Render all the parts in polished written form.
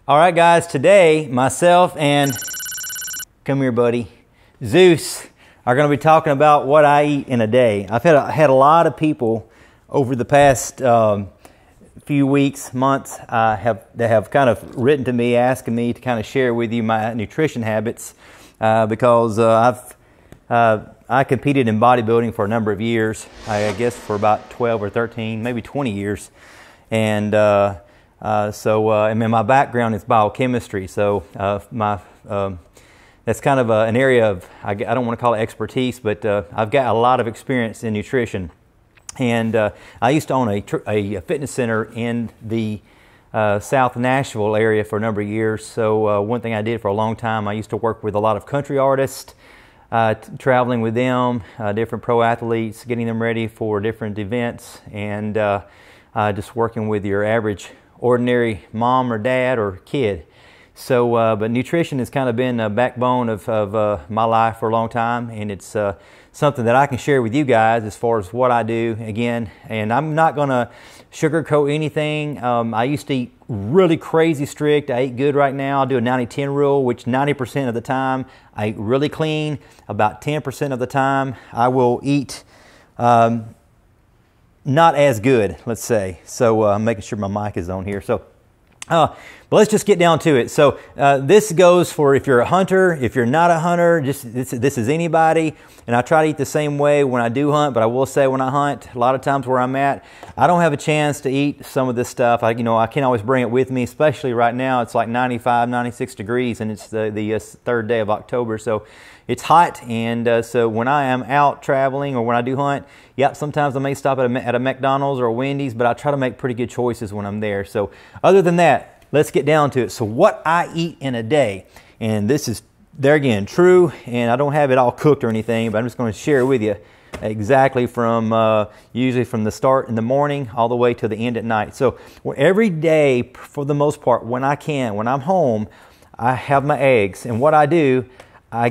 All right, guys, today myself and, come here, buddy, Zeus are going to be talking about what I eat in a day. I've had a lot of people over the past few weeks, months, that have kind of written to me asking me to kind of share with you my nutrition habits because I competed in bodybuilding for a number of years, I guess for about 12 or 13, maybe 20 years. And I mean, my background is biochemistry, so that's kind of an area of, I don't want to call it expertise, but I've got a lot of experience in nutrition. And I used to own a fitness center in the South Nashville area for a number of years. So one thing I did for a long time, I used to work with a lot of country artists, traveling with them, different pro athletes, getting them ready for different events, and just working with your average ordinary mom or dad or kid. So, but nutrition has kind of been a backbone of my life for a long time, and it's something that I can share with you guys as far as what I do, again, and I'm not going to sugarcoat anything. I used to eat really crazy strict. I eat good right now. I do a 90-10 rule, which 90% of the time I eat really clean. About 10% of the time I will eat not as good, let's say. So I'm making sure my mic is on here. So, but let's just get down to it. So this goes for if you're a hunter, if you're not a hunter, just this is anybody. And I try to eat the same way when I do hunt, but I will say when I hunt, a lot of times where I'm at, I don't have a chance to eat some of this stuff. I can't always bring it with me, especially right now. It's like 95, 96 degrees, and it's the third day of October. So it's hot, and so when I am out traveling or when I do hunt, yep, sometimes I may stop at a McDonald's or a Wendy's, but I try to make pretty good choices when I'm there. So other than that, let's get down to it. So what I eat in a day, and this is, there again, true, and I don't have it all cooked or anything, but I'm just going to share with you exactly from, usually from the start in the morning all the way to the end at night. So every day, for the most part, when I'm home, I have my eggs, and what I do, I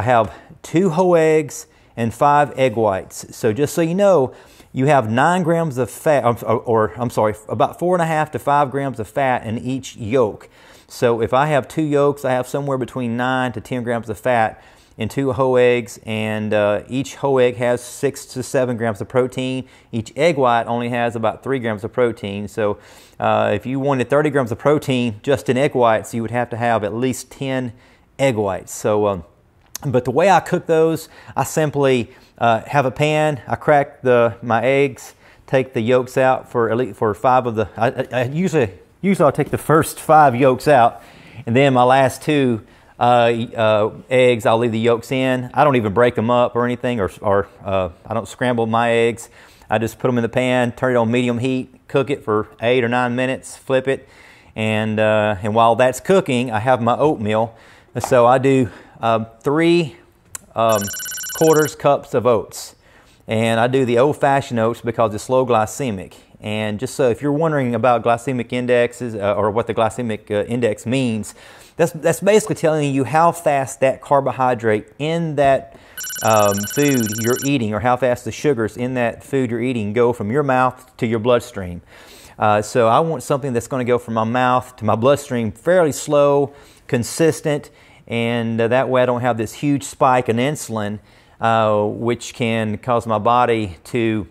have 2 whole eggs and 5 egg whites. So just so you know, you have 9 grams of fat, or I'm sorry, about 4.5 to 5 grams of fat in each yolk. So if I have 2 yolks, I have somewhere between 9 to 10 grams of fat in 2 whole eggs, and each whole egg has 6 to 7 grams of protein. Each egg white only has about 3 grams of protein. So if you wanted 30 grams of protein just in egg whites, you would have to have at least 10 egg whites. So, but the way I cook those, I simply have a pan. I crack my eggs, take the yolks out for 5 of the. I usually I'll take the first 5 yolks out, and then my last 2 eggs I'll leave the yolks in. I don't even break them up or anything, or I don't scramble my eggs. I just put them in the pan, turn it on medium heat, cook it for 8 or 9 minutes, flip it, and while that's cooking, I have my oatmeal. So I do 3 quarters cups of oats, and I do the old-fashioned oats because it's low glycemic. And just so if you're wondering about glycemic indexes or what the glycemic index means, that's basically telling you how fast that carbohydrate in that food you're eating, or how fast the sugars in that food you're eating go from your mouth to your bloodstream. So I want something that's going to go from my mouth to my bloodstream fairly slow, consistent, and that way I don't have this huge spike in insulin, which can cause my body to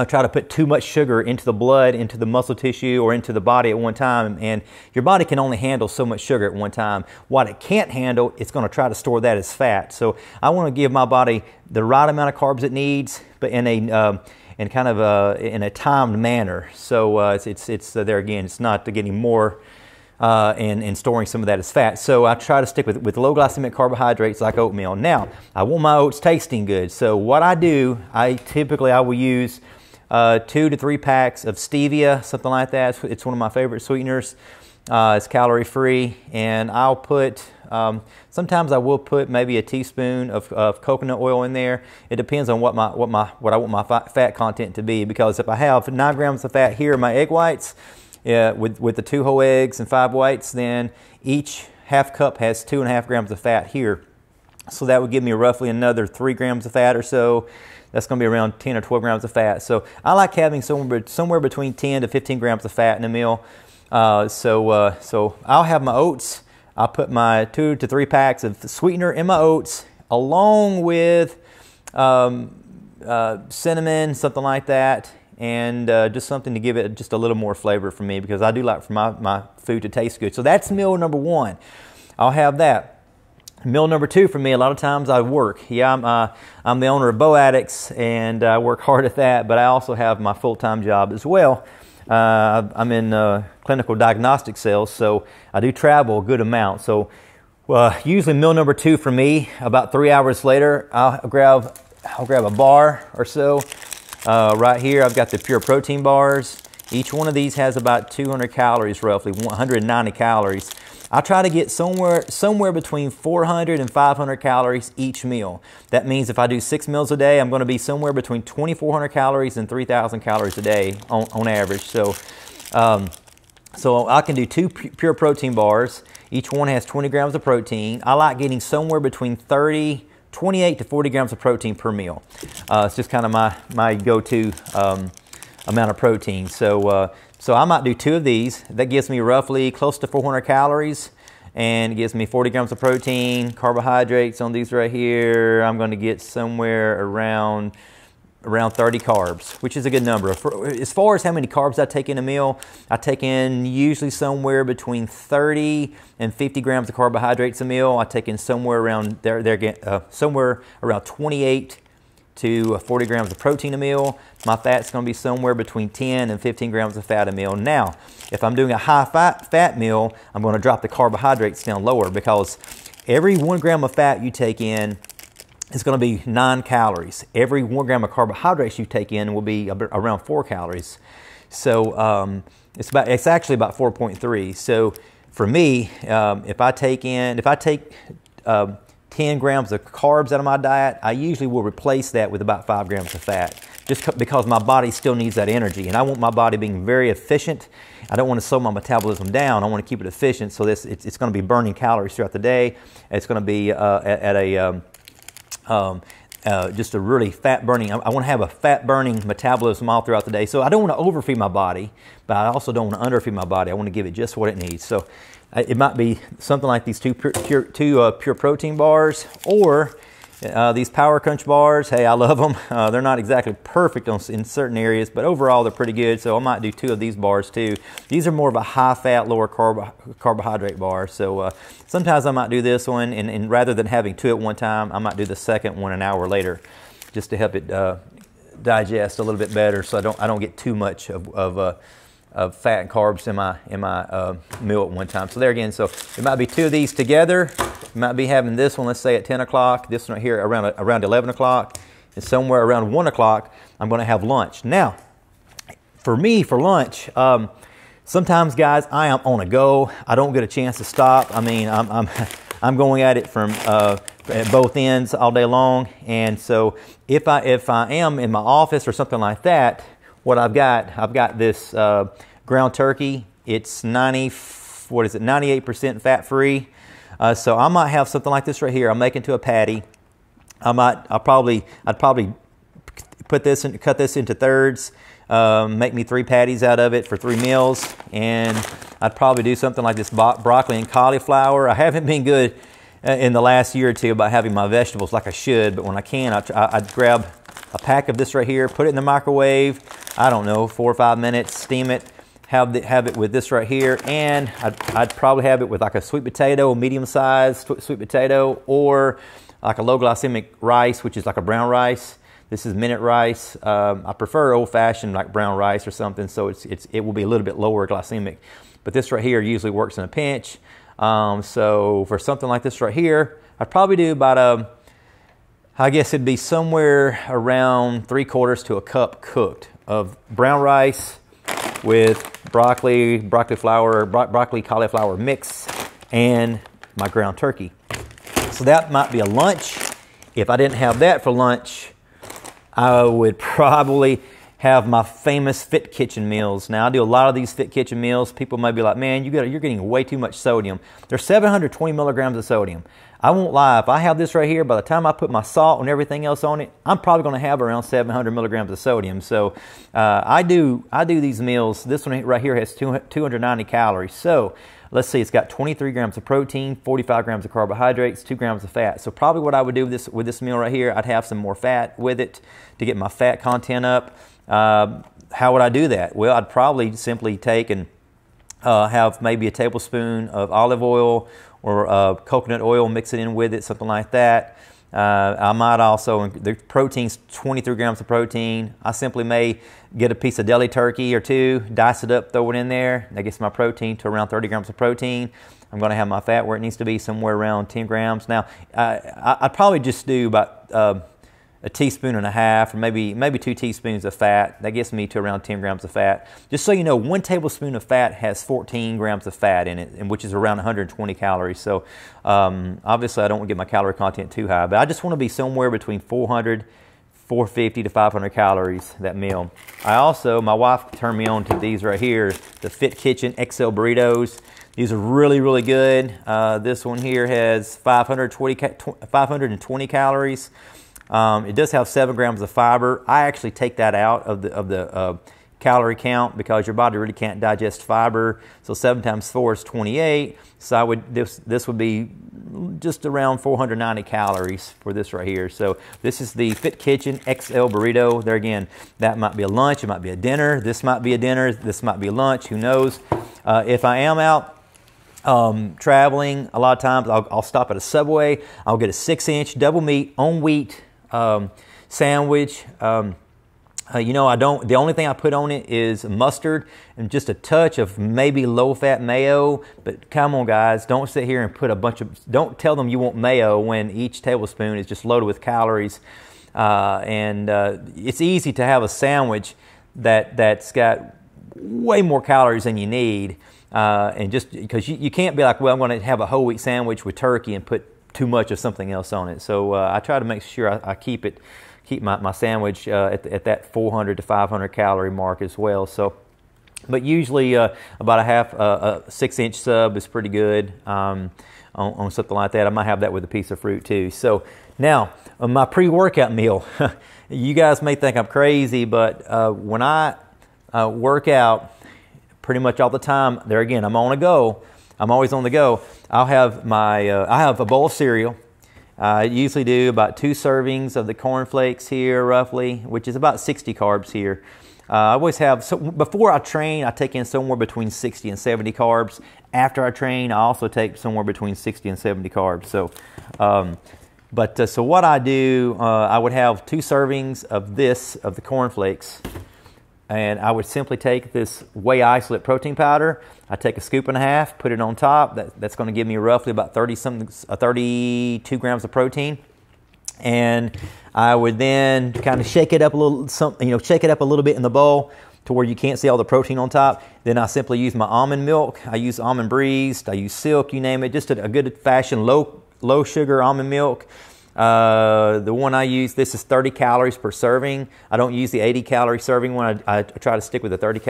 try to put too much sugar into the blood, into the muscle tissue, or into the body at one time, and your body can only handle so much sugar at one time. What it can't handle, it's going to try to store that as fat. So I want to give my body the right amount of carbs it needs, but in a in a timed manner. So it's there again. It's not getting more and storing some of that as fat. So I try to stick with low glycemic carbohydrates like oatmeal. Now I want my oats tasting good. So what I do, I will use 2 to 3 packs of stevia, something like that. It's one of my favorite sweeteners. It's calorie free, and I'll put. Sometimes I will put maybe a teaspoon of coconut oil in there. It depends on what I want my fat content to be. Because if I have 9 grams of fat here in my egg whites, with the 2 whole eggs and 5 whites, then each half cup has 2.5 grams of fat here. So that would give me roughly another 3 grams of fat or so. That's going to be around 10 or 12 grams of fat. So I like having somewhere between 10 to 15 grams of fat in a meal. So I'll have my oats. I'll put my 2 to 3 packs of sweetener in my oats, along with cinnamon, something like that, and just something to give it just a little more flavor for me, because I do like for my food to taste good. So that's meal number 1. I'll have that. Meal number 2 for me, a lot of times I work. Yeah, I'm the owner of BOWADX, and I work hard at that, but I also have my full-time job as well. I'm in clinical diagnostic sales, so I do travel a good amount. So usually meal number 2 for me, about 3 hours later, I'll grab a bar or so. Right here, I've got the pure protein bars. Each one of these has about 200 calories, roughly 190 calories. I try to get somewhere between 400 and 500 calories each meal. That means if I do 6 meals a day, I'm going to be somewhere between 2,400 calories and 3,000 calories a day on average. So, so I can do 2 pure protein bars. Each one has 20 grams of protein. I like getting somewhere between 28 to 40 grams of protein per meal. It's just kind of my go-to amount of protein. So I might do 2 of these. That gives me roughly close to 400 calories, and it gives me 40 grams of protein. Carbohydrates on these right here, I'm going to get somewhere around 30 carbs, which is a good number. As far as how many carbs I take in a meal, I take in usually somewhere between 30 and 50 grams of carbohydrates a meal. I take in somewhere around somewhere around 28 to 40 grams of protein a meal. My fat's going to be somewhere between 10 and 15 grams of fat a meal. Now, if I'm doing a high fat meal, I'm going to drop the carbohydrates down lower, because every 1 gram of fat you take in is going to be 9 calories. Every 1 gram of carbohydrates you take in will be around 4 calories. So it's actually about 4.3. So for me, if I take 10 grams of carbs out of my diet, I usually will replace that with about 5 grams of fat, just because my body still needs that energy, and I want my body being very efficient. I don't want to slow my metabolism down. I want to keep it efficient, so it's going to be burning calories throughout the day. It's going to be just a really fat burning. I want to have a fat burning metabolism all throughout the day. So I don't want to overfeed my body, but I also don't want to underfeed my body. I want to give it just what it needs. So it might be something like these 2 pure protein bars, or these Power Crunch bars. Hey, I love them. They're not exactly perfect in certain areas, but overall they're pretty good. So I might do 2 of these bars too. These are more of a high fat, lower carbohydrate bar. So sometimes I might do this one, and rather than having 2 at one time, I might do the second one an hour later, just to help it digest a little bit better, so I don't get too much of fat and carbs in my meal at one time. So there again, so it might be 2 of these together. You might be having this one, let's say at 10 o'clock, this one right here around 11 o'clock, and somewhere around 1 o'clock, I'm going to have lunch. Now, for me, for lunch, sometimes, guys, I am on a go. I don't get a chance to stop. I mean, I'm going at it from at both ends all day long, and so if I am in my office or something like that, what I've got this ground turkey. It's 98% fat free. So I might have something like this right here. I'm making to a patty. I'd probably cut this into thirds. Make me 3 patties out of it for 3 meals, and I'd probably do something like this broccoli and cauliflower. I haven't been good in the last year or 2 about having my vegetables like I should, but when I can, I'd grab a pack of this right here, put it in the microwave, I don't know, 4 or 5 minutes, steam it, have it with this right here, and I'd probably have it with like a sweet potato, medium-sized sweet potato, or like a low glycemic rice, which is like a brown rice. This is minute rice. I prefer old-fashioned like brown rice or something, so it will be a little bit lower glycemic. But this right here usually works in a pinch. So for something like this right here, I'd probably do about I guess it'd be somewhere around 3/4 to a cup cooked of brown rice with broccoli cauliflower mix, and my ground turkey. So that might be a lunch. If I didn't have that for lunch, I would probably, have my famous Fit Kitchen meals. Now, I do a lot of these Fit Kitchen meals. People may be like, man, you're getting way too much sodium. They're 720 milligrams of sodium. I won't lie, if I have this right here, by the time I put my salt and everything else on it, I'm probably going to have around 700 milligrams of sodium. So I do these meals. This one right here has 290 calories. So let's see, it's got 23 grams of protein, 45 grams of carbohydrates, 2 grams of fat. So probably what I would do with this meal right here, I'd have some more fat with it to get my fat content up. How would I do that? Well, I'd probably simply take and have maybe a tablespoon of olive oil or coconut oil, mix it in with it, something like that. I might also, the protein's 23 grams of protein. I simply may get a piece of deli turkey or two, dice it up, throw it in there. That gets my protein to around 30 grams of protein. I'm going to have my fat where it needs to be, somewhere around 10 grams. Now, I'd probably just do about a teaspoon and a half, or maybe 2 teaspoons of fat. That gets me to around 10 grams of fat. Just so you know, 1 tablespoon of fat has 14 grams of fat in it, and which is around 120 calories. So obviously I don't want to get my calorie content too high, but I just want to be somewhere between 450 to 500 calories that meal. My wife turned me on to these right here, the Fit Kitchen XL burritos. These are really, really good. This one here has 520 calories. It does have 7 grams of fiber. I actually take that out of the calorie count because your body really can't digest fiber. So 7 times 4 is 28. So this would be just around 490 calories for this right here. So this is the Fit Kitchen XL burrito. There again, that might be a lunch, it might be a dinner. This might be a dinner, this might be lunch, who knows. If I am out traveling, a lot of times I'll stop at a Subway. I'll get a 6-inch double meat on wheat sandwich. The only thing I put on it is mustard and just a touch of maybe low-fat mayo. But come on, guys, don't sit here and put don't tell them you want mayo when each tablespoon is just loaded with calories. It's easy to have a sandwich that's got way more calories than you need. And just because you can't be like, well, I'm going to have a whole wheat sandwich with turkey and put too much of something else on it. So I try to make sure I keep my sandwich at that 400 to 500 calorie mark as well. So, but usually about a 6-inch sub is pretty good on something like that. I might have that with a piece of fruit too. So now my pre-workout meal. You guys may think I'm crazy, but when I work out pretty much all the time, there again, I'm on a go. I'm always on the go. I'll have I have a bowl of cereal. I usually do about 2 servings of the cornflakes here, roughly, which is about 60 carbs here. I always have, so before I train, I take in somewhere between 60 and 70 carbs. After I train, I also take somewhere between 60 and 70 carbs. So, so what I do, I would have 2 servings of the cornflakes. And I would simply take this Whey isolate protein powder. I take a scoop and a half, put it on top. That's going to give me roughly about 32 grams of protein. And I would then kind of shake it up a little, shake it up a little bit in the bowl to where you can't see all the protein on top. Then I simply use my almond milk. I use almond breezed. I use Silk, you name it. Just a good fashioned low sugar almond milk. The one I use, this is 30 calories per serving. I don't use the 80 calorie serving one. I try to stick with the 30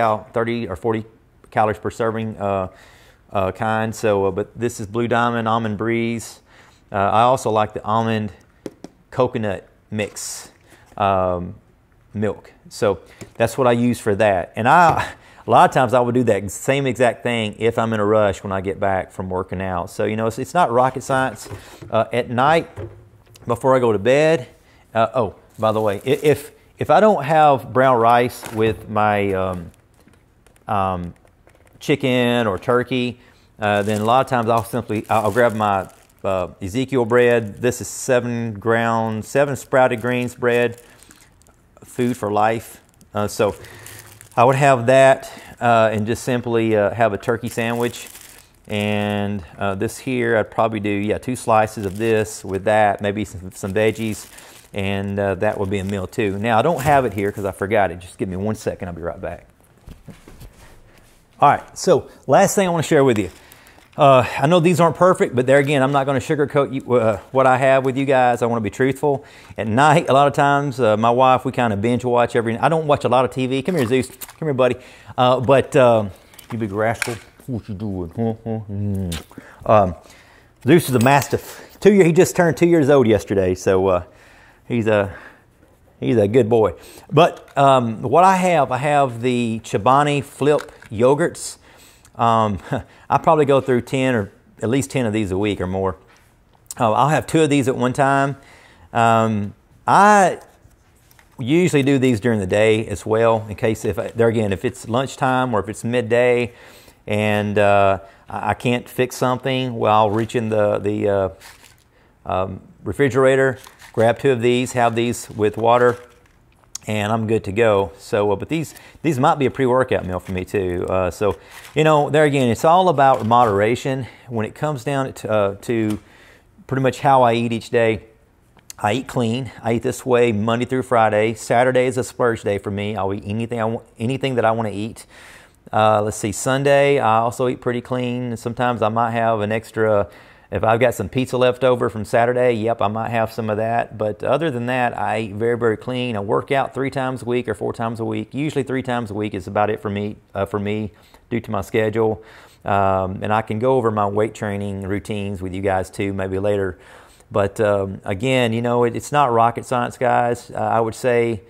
or 40 calories per serving kind. So, but this is Blue Diamond Almond Breeze. I also like the almond coconut mix milk. So that's what I use for that. And a lot of times I would do that same exact thing if I'm in a rush when I get back from working out. So, it's not rocket science. At night, before I go to bed, by the way, if I don't have brown rice with my chicken or turkey, then a lot of times I'll grab my Ezekiel bread. This is 7 sprouted greens bread, food for life. So I would have that and just simply have a turkey sandwich. And this here, I'd probably do 2 slices of this with that, maybe some veggies, and that would be a meal too. Now I don't have it here because I forgot it. Just give me 1 second, I'll be right back. All right, so last thing I want to share with you. I know these aren't perfect, but there again, I'm not going to sugarcoat what I have with you guys. I want to be truthful. At night, a lot of times, my wife, we kind of binge watch every. I don't watch a lot of TV. Come here, Zeus. Come here, buddy. You big rascal. What you doing? Zeus is a Mastiff. He just turned 2 years old yesterday, so he's a good boy. But what I have the Chobani Flip yogurts. I probably go through 10 or at least 10 of these a week or more. I'll have 2 of these at one time. I usually do these during the day as well, in case if it's lunchtime or if it's midday and I can't fix something, well, I'll reach in the refrigerator, grab 2 of these, have these with water, and I'm good to go. So, but these might be a pre-workout meal for me too. So, there again, it's all about moderation. When it comes down to pretty much how I eat each day, I eat clean. I eat this way Monday through Friday. Saturday is a splurge day for me. I'll eat anything that I want to eat. Let's see, Sunday, I also eat pretty clean. Sometimes I might have an extra. If I've got some pizza left over from Saturday, yep, I might have some of that. But other than that, I eat very, very clean. I work out 3 times a week or 4 times a week. Usually 3 times a week is about it for me due to my schedule. And I can go over my weight training routines with you guys too, maybe later. But again, it's not rocket science, guys. I would say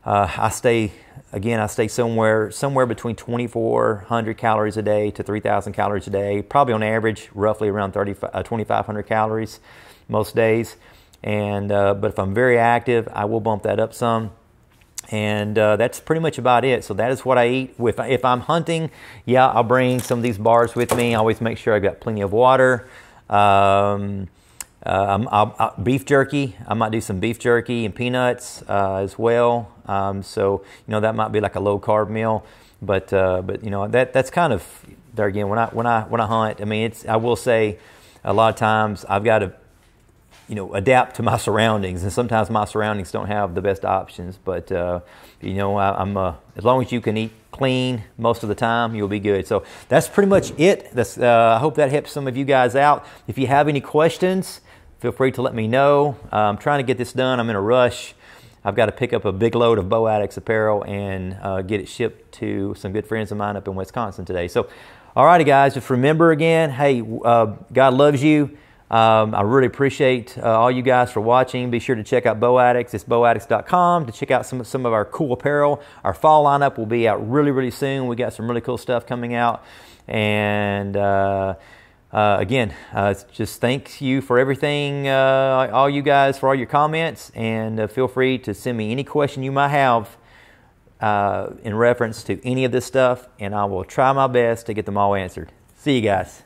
I stay somewhere between 2,400 calories a day to 3,000 calories a day, probably on average, roughly around 2,500 calories most days. And but if I'm very active, I will bump that up some. And that's pretty much about it. So that is what I eat. If I'm hunting, yeah, I'll bring some of these bars with me. I always make sure I've got plenty of water. Beef jerky. I might do some beef jerky and peanuts as well. So that might be like a low carb meal, but that's kind of there again. When I hunt, I mean, I will say a lot of times I've got to adapt to my surroundings, and sometimes my surroundings don't have the best options. But I'm as long as you can eat clean most of the time, you'll be good. So that's pretty much it. I hope that helps some of you guys out. If you have any questions, feel free to let me know. I'm trying to get this done. I'm in a rush. I've got to pick up a big load of BOWADX apparel and get it shipped to some good friends of mine up in Wisconsin today. So, all righty, guys, just remember again, hey, God loves you. I really appreciate all you guys for watching. Be sure to check out BOWADX. It's BOWADX.com to check out some of our cool apparel. Our fall lineup will be out really, really soon. We got some really cool stuff coming out. And again, just thank you for everything, all you guys, for all your comments. And feel free to send me any question you might have in reference to any of this stuff. And I will try my best to get them all answered. See you guys.